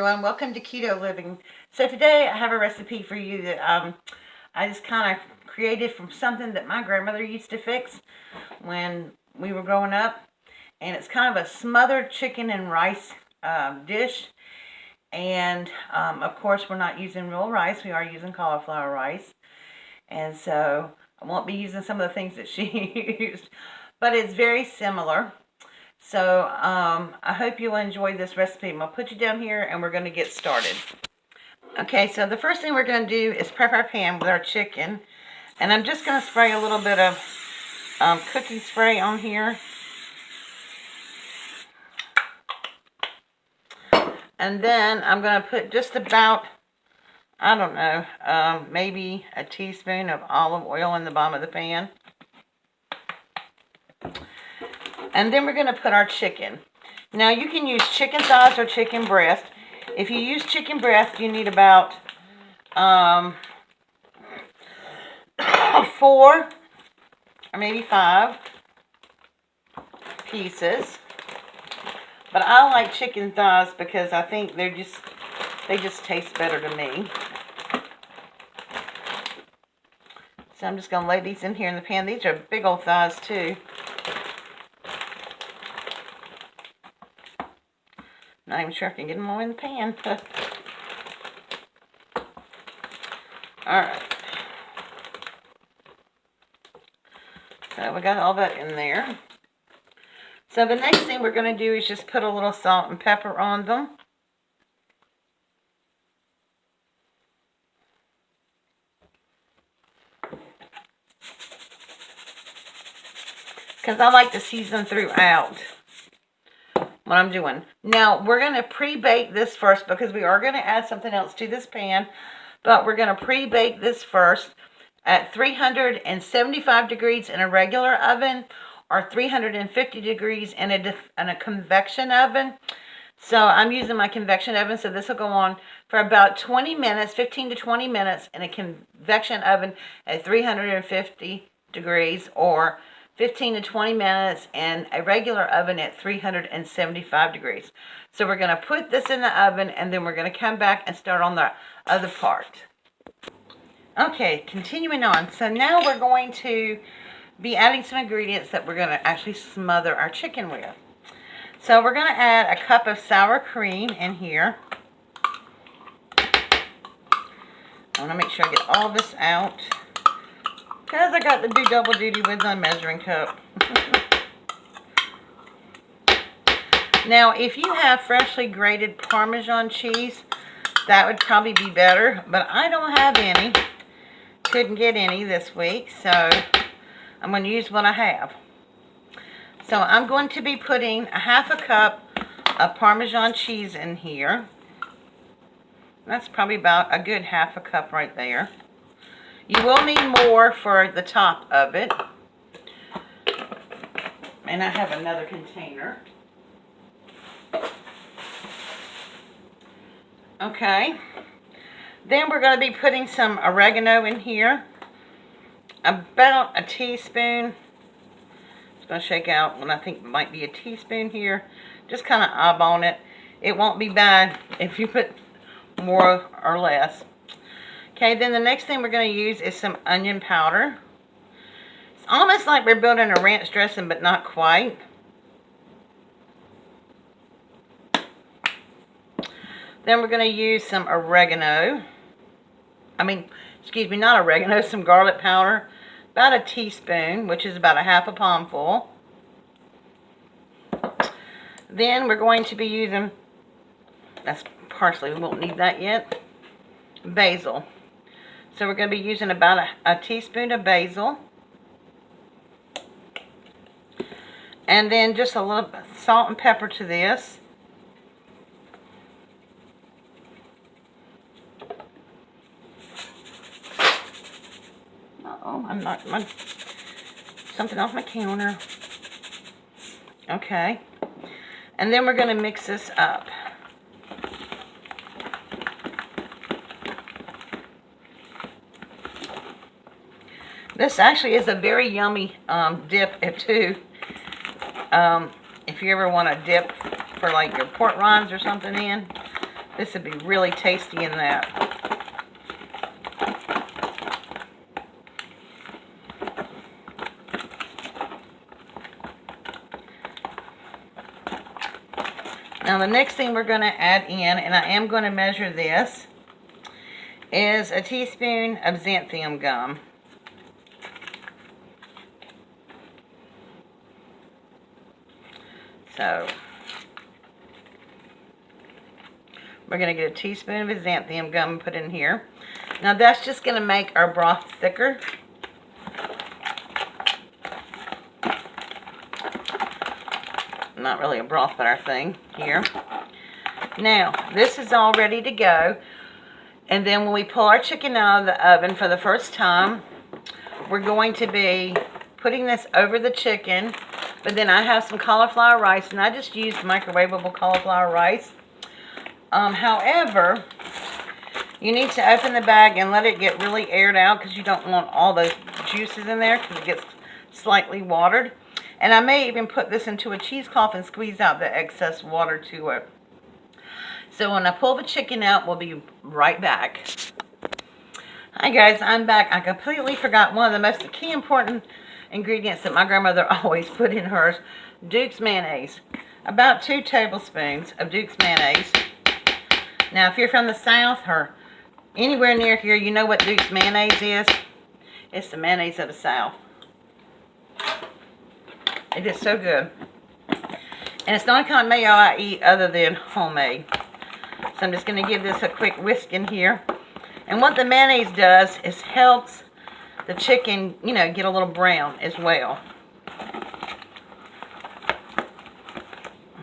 everyone. Welcome to Keto Living. So today I have a recipe for you that I just kind of created from something that my grandmother used to fix when we were growing up. And it's kind of a smothered chicken and rice dish. And of course we're not using real rice. We are using cauliflower rice. And so I won't be using some of the things that she used. But it's very similar. So I hope you'll enjoy this recipe. I'm going to put you down here and we're going to get started. Okay, so the first thing we're going to do is prep our pan with our chicken. And I'm just going to spray a little bit of cooking spray on here. And then I'm going to put just about, I don't know, maybe a teaspoon of olive oil in the bottom of the pan. And then we're going to put our chicken. Now you can use chicken thighs or chicken breast. If you use chicken breast, you need about 4 or maybe 5 pieces. But I like chicken thighs because I think they just taste better to me. So I'm just going to lay these in here in the pan. These are big old thighs too. Not even sure if I can get them all in the pan. Alright. So we got all that in there. So the next thing we're going to do is just put a little salt and pepper on them. Because I like to season throughout what I'm doing. Now, we're going to pre-bake this first because we are going to add something else to this pan. But we're going to pre-bake this first at 375 degrees in a regular oven or 350 degrees in a convection oven. So I'm using my convection oven, so this will go on for about 20 minutes, 15 to 20 minutes in a convection oven at 350 degrees or 15 to 20 minutes in a regular oven at 375 degrees. So we're going to put this in the oven and then we're going to come back and start on the other part. Okay, continuing on. So now we're going to be adding some ingredients that we're going to actually smother our chicken with. So we're going to add a cup of sour cream in here. I want to make sure I get all this out, because I got to do double duty with my measuring cup. Now, if you have freshly grated Parmesan cheese, that would probably be better. But I don't have any. Couldn't get any this week, so I'm going to use what I have. So I'm going to be putting a half a cup of Parmesan cheese in here. That's probably about a good half a cup right there. You will need more for the top of it. And I have another container. Okay. Then we're going to be putting some oregano in here. About a teaspoon. Just going to shake out what I think might be a teaspoon here. Just kind of eyeball it. It won't be bad if you put more or less. Okay, then the next thing we're going to use is some onion powder. It's almost like we're building a ranch dressing, but not quite. Then we're going to use some oregano. Not oregano, some garlic powder. About a teaspoon, which is about a half a palmful. Then we're going to be using, that's parsley, we won't need that yet, basil. So we're going to be using about a teaspoon of basil. And then just a little salt and pepper to this. Uh-oh, I'm not, something off my counter. Okay. And then we're going to mix this up. This actually is a very yummy dip too. If you ever want to dip for like your pork rinds or something in, This would be really tasty in that. Now the next thing we're going to add in, and I am going to measure this, is a teaspoon of xanthan gum. So we're going to get a teaspoon of xanthan gum and put in here. Now that's just going to make our broth thicker. Not really a broth, but our thing here. Now this is all ready to go. And then when we pull our chicken out of the oven for the first time, we're going to be putting this over the chicken. But then I have some cauliflower rice, and I just used microwavable cauliflower rice. However, you need to open the bag and let it get really aired out because you don't want all those juices in there because it gets slightly watered. And I may even put this into a cheesecloth and squeeze out the excess water to it. So when I pull the chicken out, we'll be right back. Hi guys, I'm back. I completely forgot one of the most key important ingredients that my grandmother always put in hers, Duke's mayonnaise. About 2 tablespoons of Duke's mayonnaise. Now if you're from the South or anywhere near here, you know what Duke's mayonnaise is. It's the mayonnaise of the South. It is so good. And it's the only kind of mayo I eat other than homemade. So I'm just going to give this a quick whisk in here. And what the mayonnaise does is helps the chicken, you know, get a little brown as well.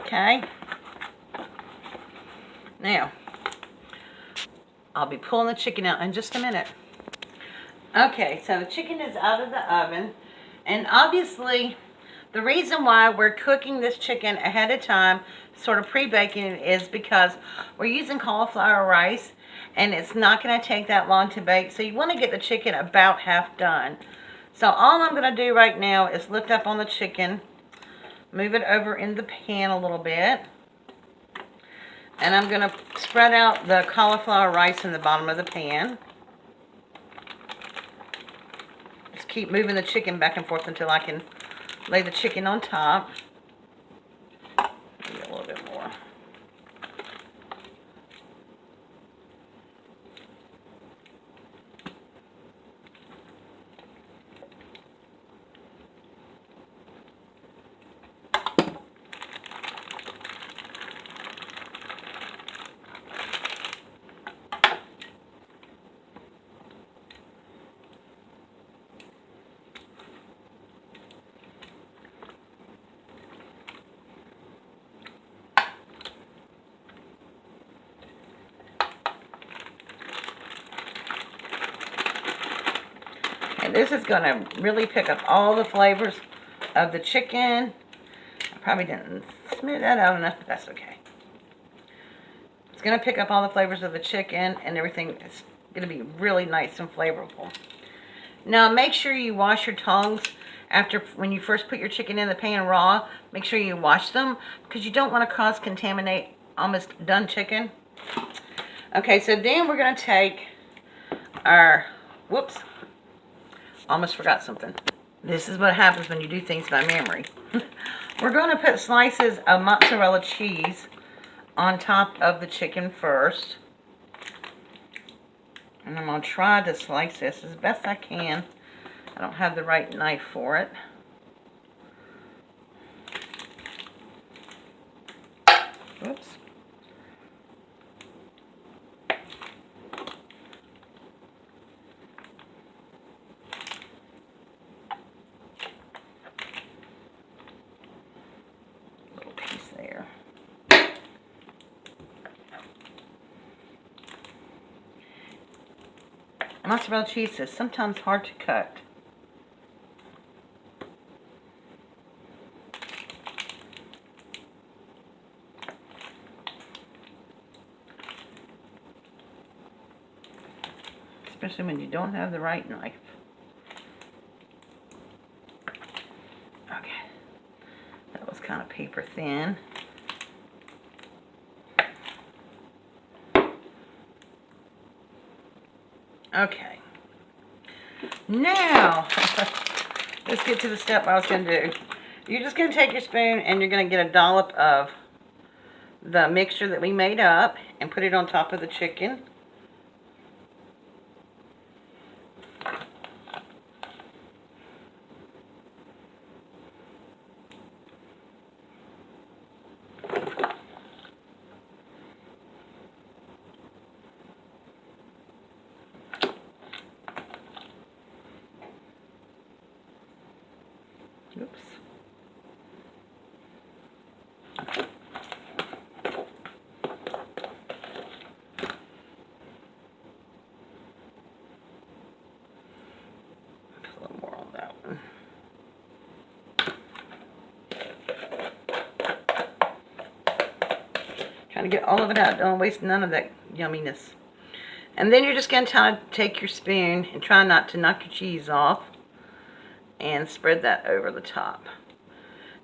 Okay. Now, I'll be pulling the chicken out in just a minute. Okay, so the chicken is out of the oven. And obviously, the reason why we're cooking this chicken ahead of time, sort of pre-baking it, is because we're using cauliflower rice. And it's not going to take that long to bake. So you want to get the chicken about half done. So all I'm going to do right now is lift up on the chicken. Move it over in the pan a little bit. And I'm going to spread out the cauliflower rice in the bottom of the pan. Just keep moving the chicken back and forth until I can lay the chicken on top. Maybe a little bit more. And this is going to really pick up all the flavors of the chicken. I probably didn't smooth that out enough, but that's okay. It's going to pick up all the flavors of the chicken, and everything is going to be really nice and flavorful. Now, make sure you wash your tongs after, when you first put your chicken in the pan raw. Make sure you wash them because you don't want to cross-contaminate almost done chicken. Okay, so then we're going to take our, whoops, almost forgot something. This is what happens when you do things by memory. We're going to put slices of mozzarella cheese on top of the chicken first. And I'm going to try to slice this as best I can. I don't have the right knife for it. Oops. Little piece there. Mozzarella cheese is sometimes hard to cut. Especially when you don't have the right knife. Okay. That was kind of paper thin. Okay. Now, let's get to the step I was going to do. You're just going to take your spoon and you're going to get a dollop of the mixture that we made up and put it on top of the chicken. Oops. Put a little more on that one. Trying to get all of it out. Don't waste none of that yumminess. And then you're just going to take your spoon and try not to knock your cheese off and spread that over the top.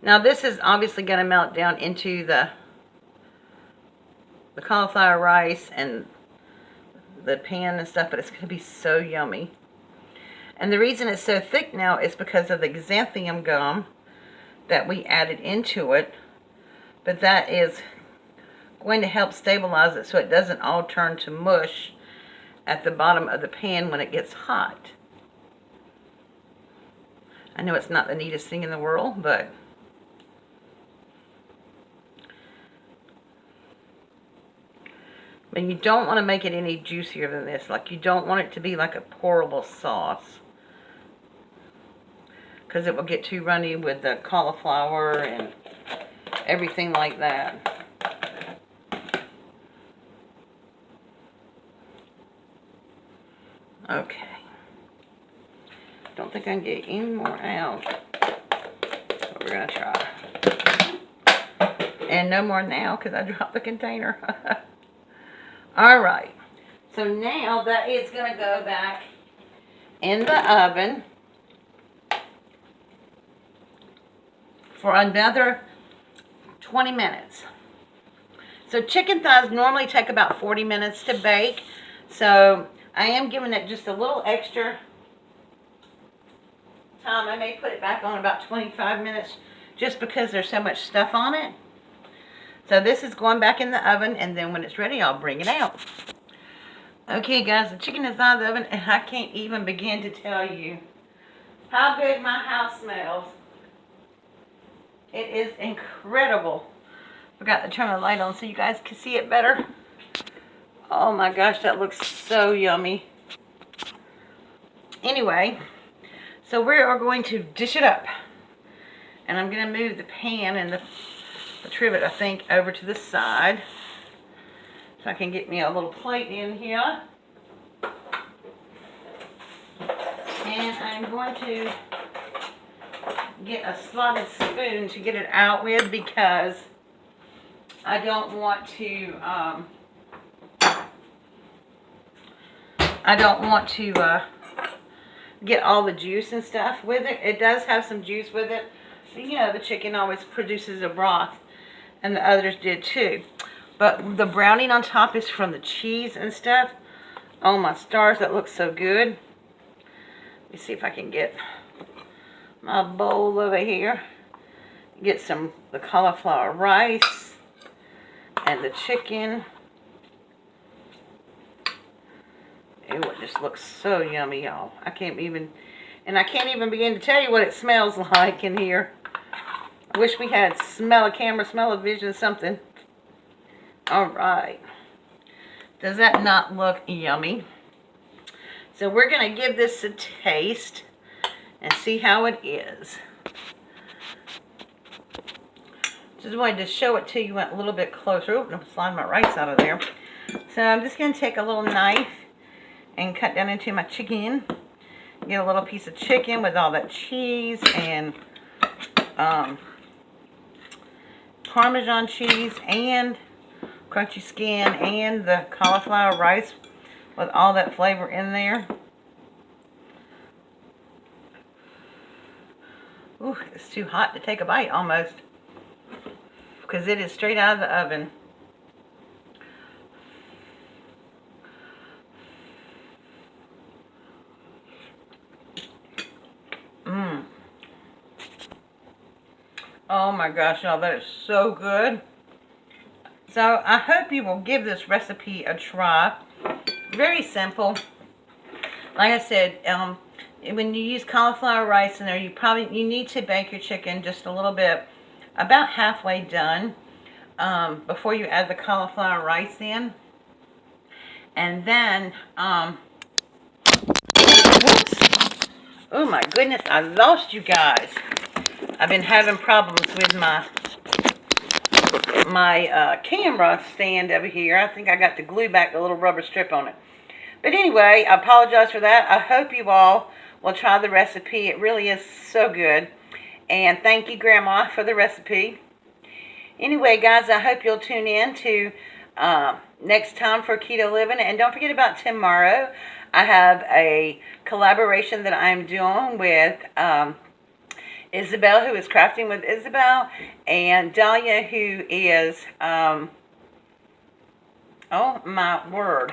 Now this is obviously going to melt down into the cauliflower rice and the pan and stuff, but it's going to be so yummy. And the reason it's so thick now is because of the xanthium gum that we added into it, but that is going to help stabilize it so it doesn't all turn to mush at the bottom of the pan when it gets hot. I know it's not the neatest thing in the world, but you don't want to make it any juicier than this. Like, you don't want it to be like a pourable sauce, because it will get too runny with the cauliflower and everything like that. Okay. Don't think I can get any more out, but we're going to try. And no more now because I dropped the container. Alright. So now that is going to go back in the oven for another 20 minutes. So chicken thighs normally take about 40 minutes to bake. So I am giving it just a little extra time. I may put it back on about 25 minutes just because there's so much stuff on it. So this is going back in the oven, and then when it's ready, I'll bring it out. Okay, guys, the chicken is out of the oven, and I can't even begin to tell you how good my house smells. It is incredible. Forgot to turn the light on so you guys can see it better. Oh my gosh, that looks so yummy. Anyway, so we are going to dish it up. And I'm going to move the pan and the trivet, I think, over to the side. So I can get me a little plate in here. And I'm going to get a slotted spoon to get it out with, because I don't want to get all the juice and stuff with it. It does have some juice with it. You know, the chicken always produces a broth, and the others did too. But the browning on top is from the cheese and stuff. Oh my stars, that looks so good. Let me see if I can get my bowl over here. Get some the cauliflower rice and the chicken. Ew, it just looks so yummy, y'all. I can't even begin to tell you what it smells like in here. I wish we had smell of camera, smell of vision, something. Alright. Does that not look yummy? So we're going to give this a taste and see how it is. Just wanted to show it to you a little bit closer. Oop, I'm sliding my rice out of there. So I'm just going to take a little knife and cut down into my chicken. Get a little piece of chicken with all that cheese and Parmesan cheese and crunchy skin and the cauliflower rice with all that flavor in there. Ooh, it's too hot to take a bite almost, because it is straight out of the oven. Oh my gosh, y'all, that is so good. So I hope you will give this recipe a try. Very simple. Like I said, when you use cauliflower rice in there, you need to bake your chicken just a little bit, about halfway done, before you add the cauliflower rice in. And then, whoops. Oh my goodness, I lost you guys. I've been having problems with my camera stand over here. I think I got to glue back the little rubber strip on it. But anyway, I apologize for that. I hope you all will try the recipe. It really is so good. And thank you, Grandma, for the recipe. Anyway, guys, I hope you'll tune in to next time for Keto Living. And don't forget about tomorrow. I have a collaboration that I'm doing with Isabel, who is Crafting with Isabel, and Dahlia, who is, oh my word,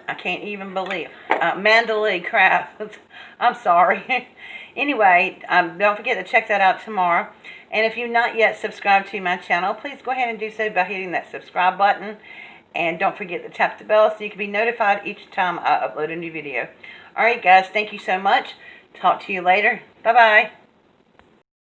I can't even believe, Mandalay Craft. I'm sorry. Anyway, don't forget to check that out tomorrow. And if you've not yet subscribed to my channel, please go ahead and do so by hitting that subscribe button. And don't forget to tap the bell so you can be notified each time I upload a new video. Alright guys, thank you so much. Talk to you later. Bye-bye.